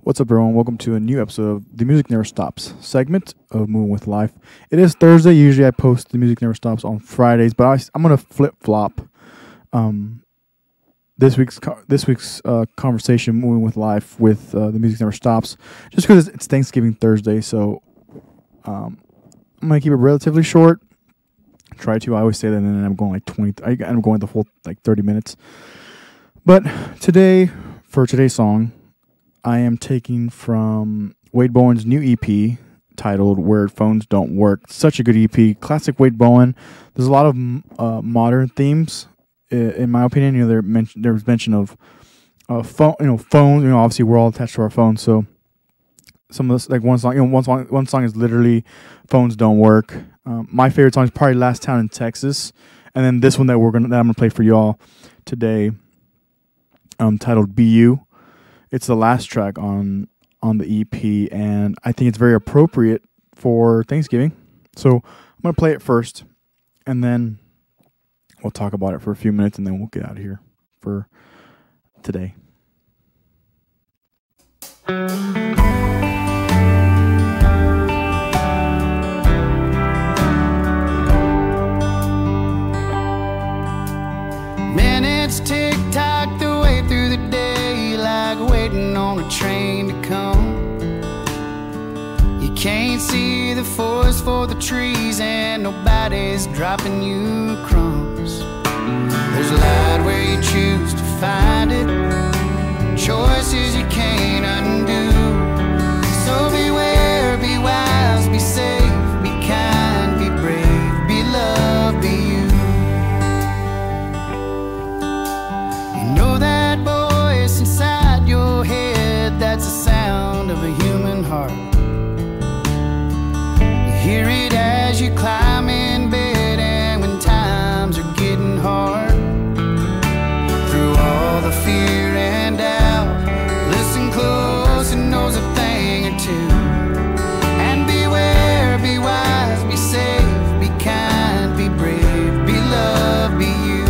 What's up, everyone? Welcome to a new episode of The Music Never Stops segment of Moving with Life. It is Thursday. Usually I post The Music Never Stops on Fridays, but I'm going to flip-flop this week's conversation, Moving with Life, with The Music Never Stops, just because it's Thanksgiving Thursday, so I'm going to keep it relatively short. I always say that, and then I'm going I'm going the full 30 minutes. But for today's song, I am taking from Wade Bowen's new EP titled Where Phones Don't Work. Such a good EP. Classic Wade Bowen. There's a lot of modern themes, in my opinion. There was mention of phones. Obviously we're all attached to our phones. So some of this, like one song is literally Phones Don't Work. My favorite song is probably Last Town in Texas. And then this one that I'm gonna play for y'all today, titled Be You. It's the last track on the EP, and I think it's very appropriate for Thanksgiving. So I'm going to play it first, and then we'll talk about it for a few minutes, and then we'll get out of here for today. Minutes tick-tock the way through the day, like waiting on a train to come. You can't see the forest for the trees, and nobody's dropping you crumbs. There's light where you choose to find it, choices you can't undo. So beware, be wise, be safe, be kind, be brave, be loved, be you. You know that voice inside your head, that's the sound of a human heart. You hear it as you climb in bed, and when times are getting hard. Through all the fear and doubt, listen close, and knows a thing or two. And beware, be wise, be safe, be kind, be brave, be loved, be you.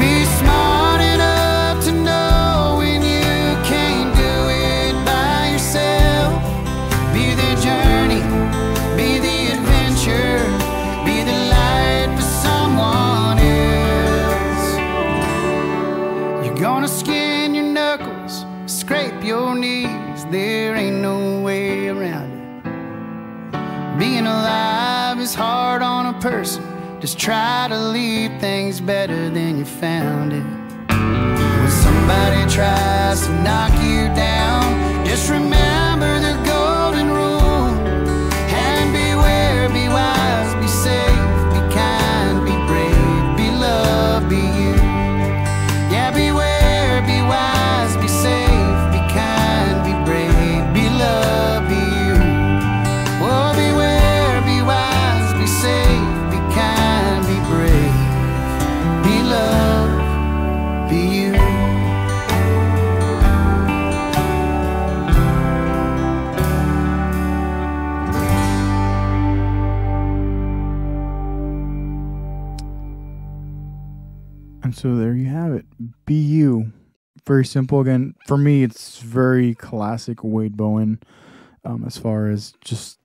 Be smart enough to know when you can't do it by yourself. Be the journey, be the adventure, be the light for someone else. You're gonna skin your knuckles, scrape your knees, there ain't no way around it. Being alive is hard on a person. Just try to leave things better than you found it. When somebody tries to knock you down, just remember the golden rule. And beware, be wise, be safe, be kind, be brave, be loved, be you. Yeah, beware, be wise, be safe, be kind, be brave, be loved, be you. Oh, beware, be wise, be safe, be kind, be brave, be loved, be you. And so there you have it. Be You. Very simple. Again, for me, it's very classic Wade Bowen, as far as just,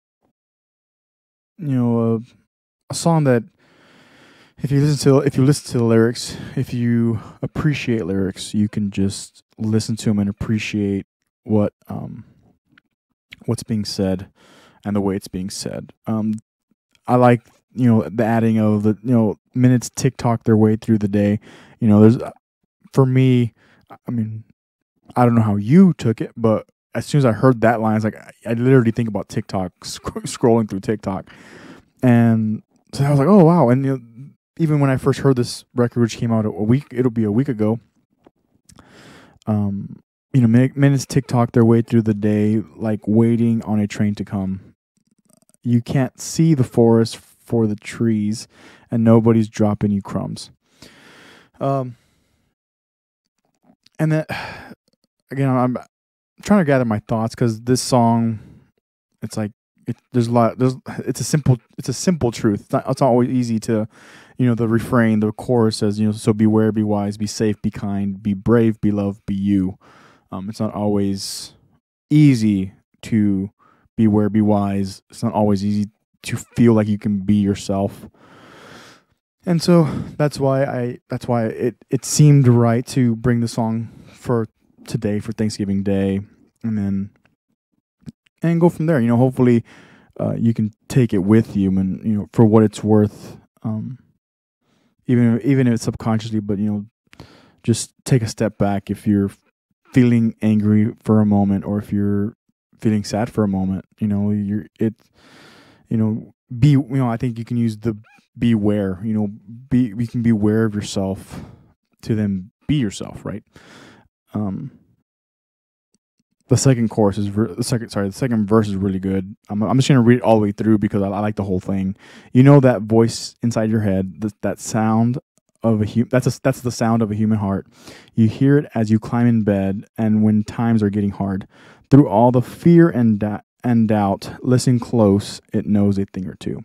a song that if you listen to the lyrics, if you appreciate lyrics, you can just listen to them and appreciate what's being said and the way it's being said. I like the adding of the minutes tick-tock their way through the day. There's, for me, I mean, I don't know how you took it, but as soon as I heard that line, it's like I literally think about TikTok, scrolling through TikTok, and so I was like, oh wow. And even when I first heard this record, which came out it'll be a week ago. Minutes TikTok their way through the day, like waiting on a train to come. You can't see the forest for the trees, and nobody's dropping you crumbs. And that, again, trying to gather my thoughts because this song, it's like there's a lot. It's a simple truth. It's not always easy to, the refrain, the chorus says, so beware, be wise, be safe, be kind, be brave, be loved, be you. It's not always easy to beware, be wise. It's not always easy to feel like you can be yourself. And so that's why it seemed right to bring the song for today, for Thanksgiving Day, and go from there. Hopefully you can take it with you, and for what it's worth, even if it's subconsciously, but just take a step back if you're feeling angry for a moment, or if you're feeling sad for a moment. I think you can use the beware. You can be aware of yourself to then be yourself, right? The second chorus is the second verse is really good. I'm just gonna read it all the way through because I like the whole thing. That voice inside your head, that sound of that's the sound of a human heart. You hear it as you climb in bed, and when times are getting hard. Through all the fear and doubt, listen close. It knows a thing or two.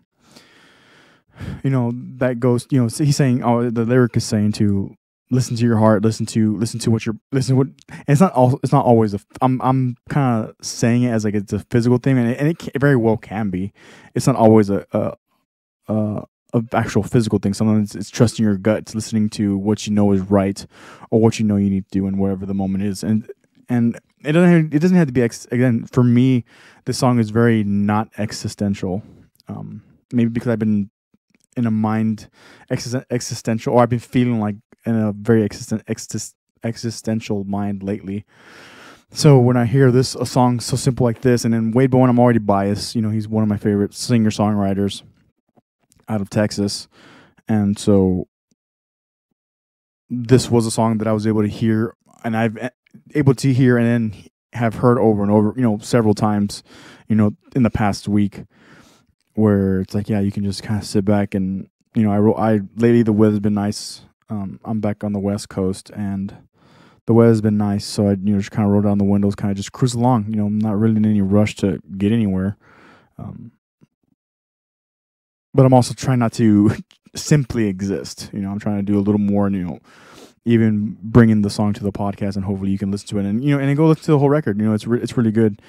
That goes. He's saying. Oh, the lyric is saying to listen to your heart. Listen to what you're. Listen to what. And it's not always a. I'm kind of saying it as like it's a physical thing, and it very well can be. It's not always a actual physical thing. Sometimes it's trusting your gut. It's listening to what you know is right, or what you know you need to do in whatever the moment is, and it doesn't have to be again for me. This song is very not existential. Maybe because I've been in a mind existential, or I've been feeling like in a very existential mind lately. So when I hear a song so simple like this, and then Wade Bowen, I'm already biased. He's one of my favorite singer-songwriters out of Texas, and so this was a song that I was able to hear, and and then have heard over and over, several times, in the past week, where it's like, yeah, you can just kind of sit back and, lately the weather's been nice. I'm back on the West Coast, and the weather's been nice, so I, just kind of roll down the windows, kind of just cruise along. I'm not really in any rush to get anywhere. But I'm also trying not to simply exist. I'm trying to do a little more, and, even bringing the song to the podcast, and hopefully you can listen to it, and then go listen to the whole record. It's really good.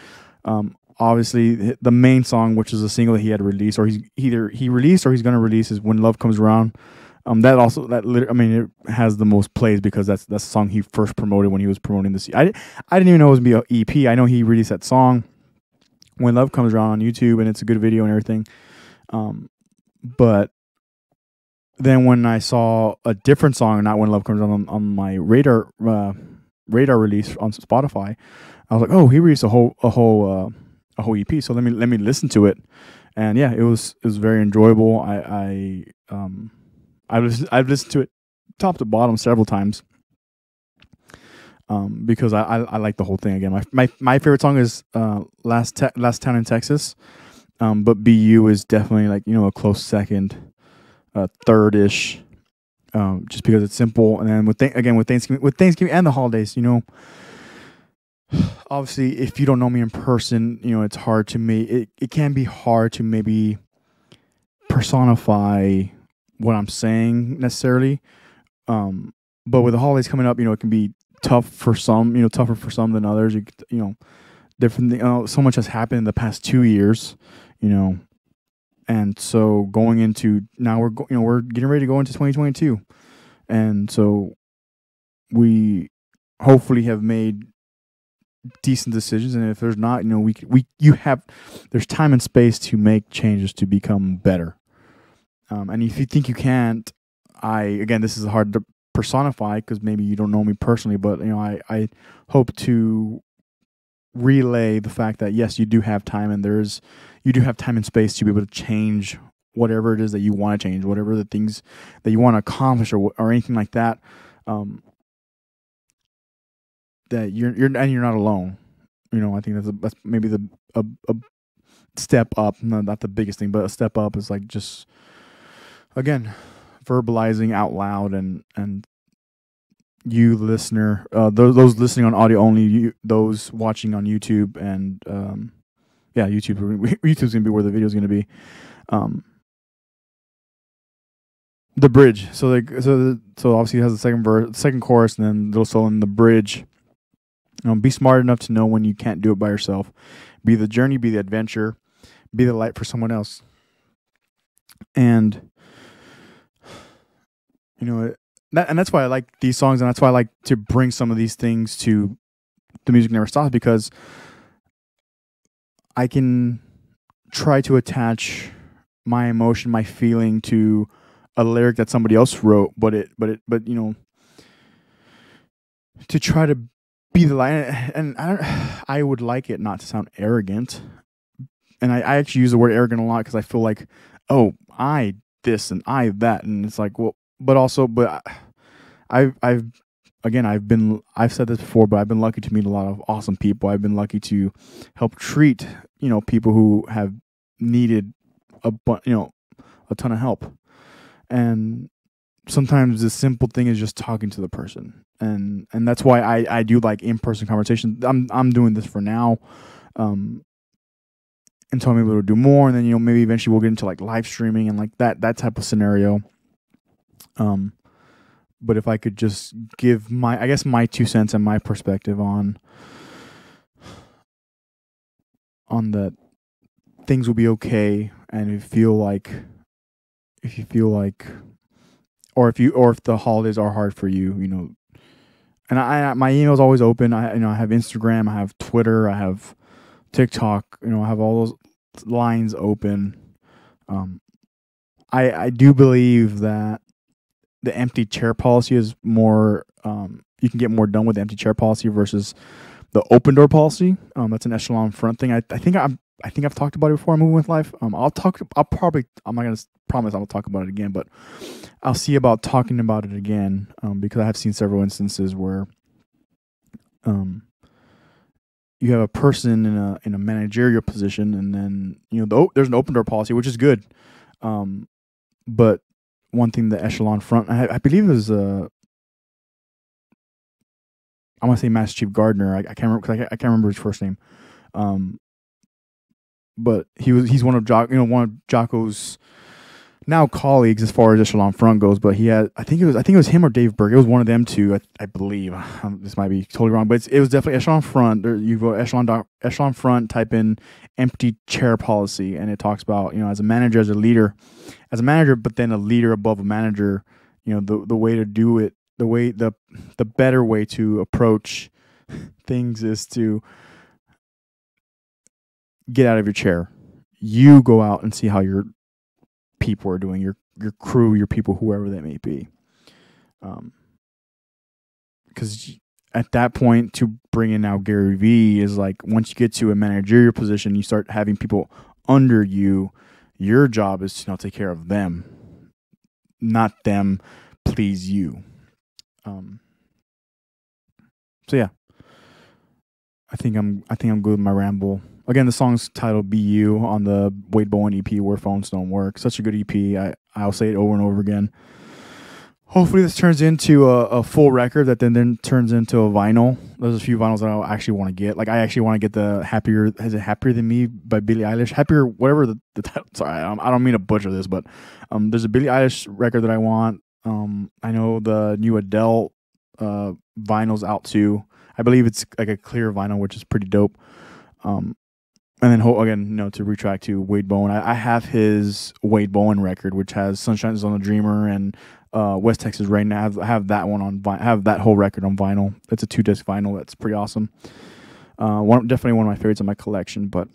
Obviously, the main song, which is a single that he had released, or he released, or he's going to release, is "When Love Comes Around." It has the most plays because that's the song he first promoted when he was promoting this. I didn't even know it was going to be an EP. I know he released that song, "When Love Comes Around," on YouTube, and it's a good video and everything. But then when I saw a different song, not "When Love Comes Around," on my radar release on Spotify, I was like, oh, he released a whole EP. So let me listen to it, and yeah, it was very enjoyable. I've listened to it top to bottom several times, because I like the whole thing. Again, my favorite song is Last Town in Texas. But BU is definitely like, a close second, third-ish, just because it's simple. And then with Thanksgiving and the holidays, obviously if you don't know me in person, it's hard to me. It can be hard to maybe personify what I'm saying necessarily. But with the holidays coming up, it can be tough for some, tougher for some than others. Different. So much has happened in the past 2 years. And so going into now, we're getting ready to go into 2022, and so we hopefully have made decent decisions. And if there's not, there's time and space to make changes to become better. And if you think you can't, this is hard to personify because maybe you don't know me personally, but I hope to relay the fact that yes, you do have time, and you do have time and space to be able to change whatever it is that you want to change, whatever the things that you want to accomplish, or anything like that. That you're not alone. I think that's maybe a step up. No, not the biggest thing, but a step up is like just, again, verbalizing out loud and you listener, those listening on audio only, those watching on YouTube, and YouTube's gonna be where the video's gonna be. The bridge. So obviously it has the second verse, second chorus, and then little solo in the bridge. Be smart enough to know when you can't do it by yourself. Be the journey, be the adventure, be the light for someone else. And that's why I like these songs, and that's why I like to bring some of these things to The Music Never Stops, because I can try to attach my emotion, my feeling to a lyric that somebody else wrote, but to try to be the light. And I would like it not to sound arrogant, and I actually use the word arrogant a lot because I feel like, oh, I this and I that, and it's like, well, but I've said this before, but I've been lucky to meet a lot of awesome people. I've been lucky to help treat people who have needed a ton of help, and sometimes the simple thing is just talking to the person, and that's why I do like in-person conversations. I'm doing this for now, until I'm able to do more, and then maybe eventually we'll get into like live streaming and like that type of scenario. But if I could just give my 2 cents and my perspective on that things will be okay, and if you feel like, or if the holidays are hard for you, and my email is always open. I have Instagram, I have Twitter, I have TikTok, I have all those lines open. I do believe that the empty chair policy is more, you can get more done with the empty chair policy versus the open door policy. That's an echelon front thing. I think I've talked about it before on Moving with Life. I'm not going to promise I'll talk about it again, but I'll see about talking about it again, because I have seen several instances where you have a person in a managerial position, and then there's an open door policy, which is good, but one thing, the echelon front, I believe it was I want to say Master Chief Gardner. I can't remember because I can't remember his first name. But he's one of Jocko's now colleagues as far as echelon front goes. But he had, I think it was him or Dave Berg. It was one of them two, I believe. This might be totally wrong, but it was definitely echelon front. You go echelon front, type in empty chair policy, and it talks about as a manager, as a leader, but then a leader above a manager. The way to do it, the better way to approach things is to get out of your chair. You go out and see how your people are doing, your crew, your people, whoever they may be. Because at that point, to bring in now Gary Vee is like, once you get to a managerial position, you start having people under you. Your job is to now take care of them, not them please you. So yeah, I think I'm good with my ramble. Again, the song's titled "Be You" on the Wade Bowen EP, "Where Phones Don't Work." Such a good EP. I'll say it over and over again. Hopefully, this turns into a full record that then turns into a vinyl. There's a few vinyls that I actually want to get. Like, I actually want to get the "Happier." Is it "Happier Than Me" by Billie Eilish? Happier, whatever the title. Sorry, I don't mean to butcher this, but there's a Billie Eilish record that I want. I know the new Adele vinyl's out too. I believe it's like a clear vinyl, which is pretty dope. And then again, to retract to Wade Bowen, I have his Wade Bowen record, which has "Sunshine Is on the Dreamer" and West Texas Rain. I have that one on have that whole record on vinyl. It's a 2-disc vinyl. That's pretty awesome. Definitely one of my favorites in my collection. But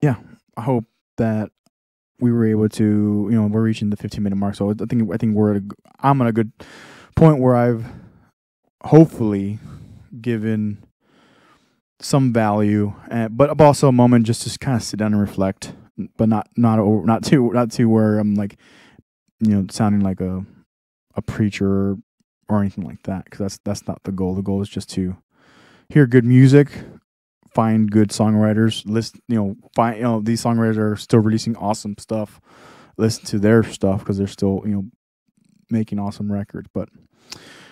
yeah, I hope that we were able to, we're reaching the 15-minute mark. So I think I'm at a good point where I've hopefully given some value, but also a moment just to kind of sit down and reflect, but not too where I'm like, sounding like a preacher or anything like that, because that's not the goal. The goal is just to hear good music, find good songwriters, find these songwriters are still releasing awesome stuff. Listen to their stuff because they're still making awesome records. But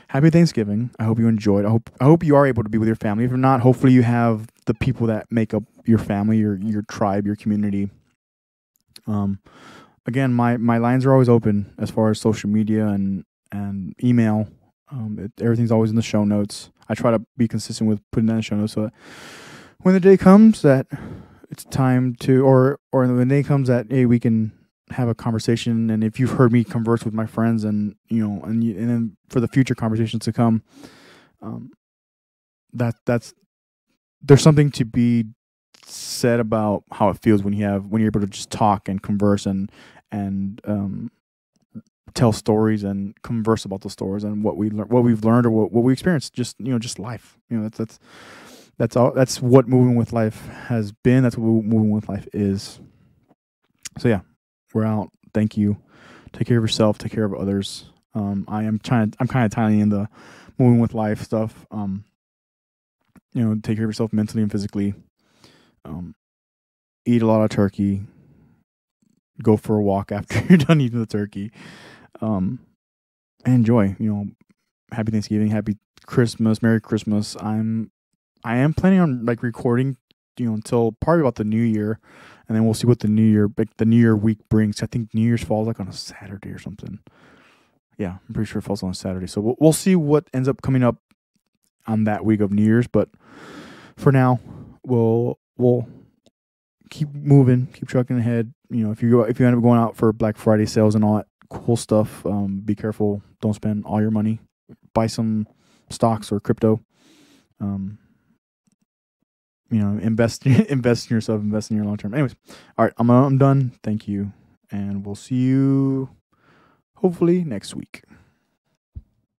happy Thanksgiving. I hope you enjoyed. I hope you are able to be with your family. If you're not, hopefully you have the people that make up your family, your tribe, your community. Again, my lines are always open as far as social media and email. Everything's always in the show notes. I try to be consistent with putting that in the show notes so that when the day comes that it's time to, or when the day comes that, hey, we can have a conversation. And if you've heard me converse with my friends and, and then for the future conversations to come, that's, there's something to be said about how it feels when you're able to just talk and converse and tell stories and converse about the stories and what we've learned or what we experienced. Just life. That's all. That's what moving with life has been. That's what moving with life is. So yeah, we're out. Thank you. Take care of yourself. Take care of others. I'm kind of tying in the moving with life stuff. Take care of yourself mentally and physically. Eat a lot of turkey. Go for a walk after you're done eating the turkey. And enjoy. Happy Thanksgiving, happy Christmas, Merry Christmas. I am planning on recording, until probably about the New Year, and then we'll see what the New Year week brings. I think New Year's falls on a Saturday or something. Yeah, I'm pretty sure it falls on a Saturday. So we'll see what ends up coming up on that week of New Year's. But for now, we'll keep moving, keep trucking ahead. If you end up going out for Black Friday sales and all that cool stuff, be careful. Don't spend all your money. Buy some stocks or crypto. Invest in yourself, invest in your long term. Anyways, all right, I'm done. Thank you, and we'll see you hopefully next week.